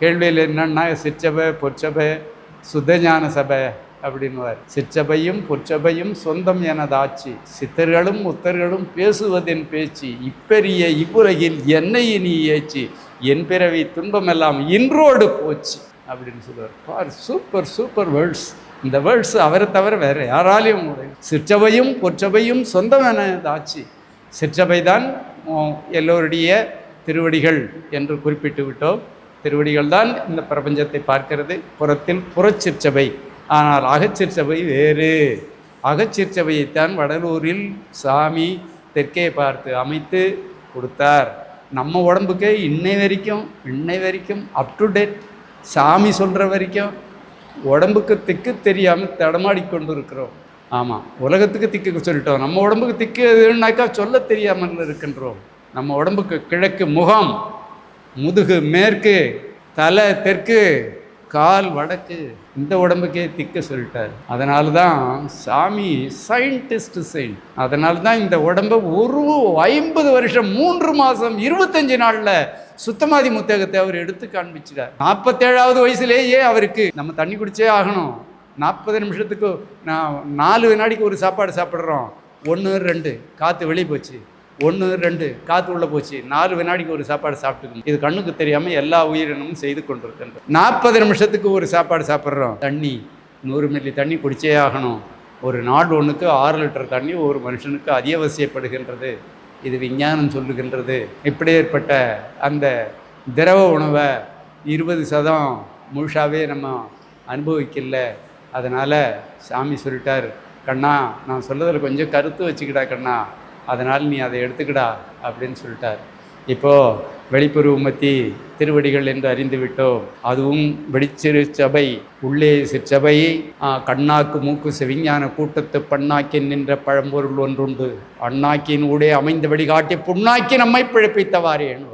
கேள்வியில் என்னன்னா சிற்றபை பொற்சபை சுத்தஞான சபை அப்படின்னுவார். சிற்றபையும் பொற்சபையும் சொந்தம் எனதாச்சு, சித்தர்களும் முத்தர்களும் பேசுவதென் பேச்சு, இப்பெரிய இவ்வுலகில் என்னை நீ ஏச்சு, என் பிறவி துன்பமெல்லாம் இன்றோடு போச்சு அப்படின்னு சொல்லுவார். பார், சூப்பர் சூப்பர் வேர்ட்ஸ். இந்த வேர்ட்ஸ் அவரை தவிர வேறு யாராலையும் சிற்றபையும் பொற்சபையும் சொந்தம் எனதாச்சு. சிற்றபை தான் எல்லோருடைய திருவடிகள் என்று குறிப்பிட்டு விட்டோம். திருவடிகள் தான் இந்த பிரபஞ்சத்தை பார்க்கிறது. புறத்தில் புறச்சிற்சபை, ஆனால் அகச்சிற்சபை வேறு. அகச்சிற்சபையைத்தான் வடலூரில் சாமி தெற்கே பார்த்து அமைத்து கொடுத்தார். நம்ம உடம்புக்கே இன்னை வரைக்கும் அப் டு டேட் சாமி சொல்கிற வரைக்கும் உடம்புக்கு திக்கு தெரியாமல் தடமாடி கொண்டு இருக்கிறோம். ஆமாம், உலகத்துக்கு திக்கு சொல்லிட்டோம், நம்ம உடம்புக்கு திக்கு எதுனாக்கா சொல்ல தெரியாமல் இருக்கின்றோம். நம்ம உடம்புக்கு கிழக்கு முகம், முதுகு மேற்கு, தலை தெற்கு, கால் வடக்கு, இந்த உடம்புக்கே திக்க சொல்லிட்டார். அதனால தான் சாமி சயின்டிஸ்ட் செயின்ட். அதனால தான் இந்த உடம்பை 50 வருஷம் 3 மாதம் 25 நாளில் சுத்தமாதி முத்தகத்தை அவர் எடுத்து காண்பிச்சிட்டார். 47வது வயசுலேயே அவருக்கு நம்ம தண்ணி குடிச்சே ஆகணும். 40 நிமிஷத்துக்கு 4 வினாடிக்கு ஒரு சாப்பாடு சாப்பிட்றோம். 1 2 காற்று வெளியே போச்சு, 1 2 காற்று உள்ளே போச்சு, 4 வினாடிக்கு ஒரு சாப்பாடு சாப்பிட்டுக்கணும். இது கண்ணுக்கு தெரியாமல் எல்லா உயிரினமும் செய்து கொண்டிருக்கின்றோம். 40 நிமிஷத்துக்கு ஒரு சாப்பாடு சாப்பிட்றோம். தண்ணி 100 மில்லி தண்ணி குடிச்சே ஆகணும். ஒரு நாள் ஒன்றுக்கு 6 லிட்டர் தண்ணி ஒரு மனுஷனுக்கு அத்தியாவசியப்படுகின்றது. இது விஞ்ஞானம் சொல்லுகின்றது. இப்படி ஏற்பட்ட அந்த திரவ உணவை 20% முழுசாகவே நம்ம அனுபவிக்கல. அதனால் சாமி சொல்லிட்டார், கண்ணா நான் சொல்லுறதில் கொஞ்சம் கருத்து வச்சுக்கிட்டா கண்ணா, அதனால் நீ அதை எடுத்துக்கிடா அப்படின்னு சொல்லிட்டார். இப்போது வெளிப்புற உம்மத்தி திருவடிகள் என்று அறிந்து விட்டோம். அதுவும் வெளிச்சிறு சபை, உள்ளே சிற்சபை, கண்ணாக்கு மூக்கு செவிஞான கூட்டத்து பண்ணாக்கின் நின்ற பழம்பொருள் ஒன்றுண்டு, அண்ணாக்கின் ஊடே அமைந்த வழிகாட்டி புண்ணாக்கி நம்மை பிழைப்பித்தவாறே எண்ணுவார்.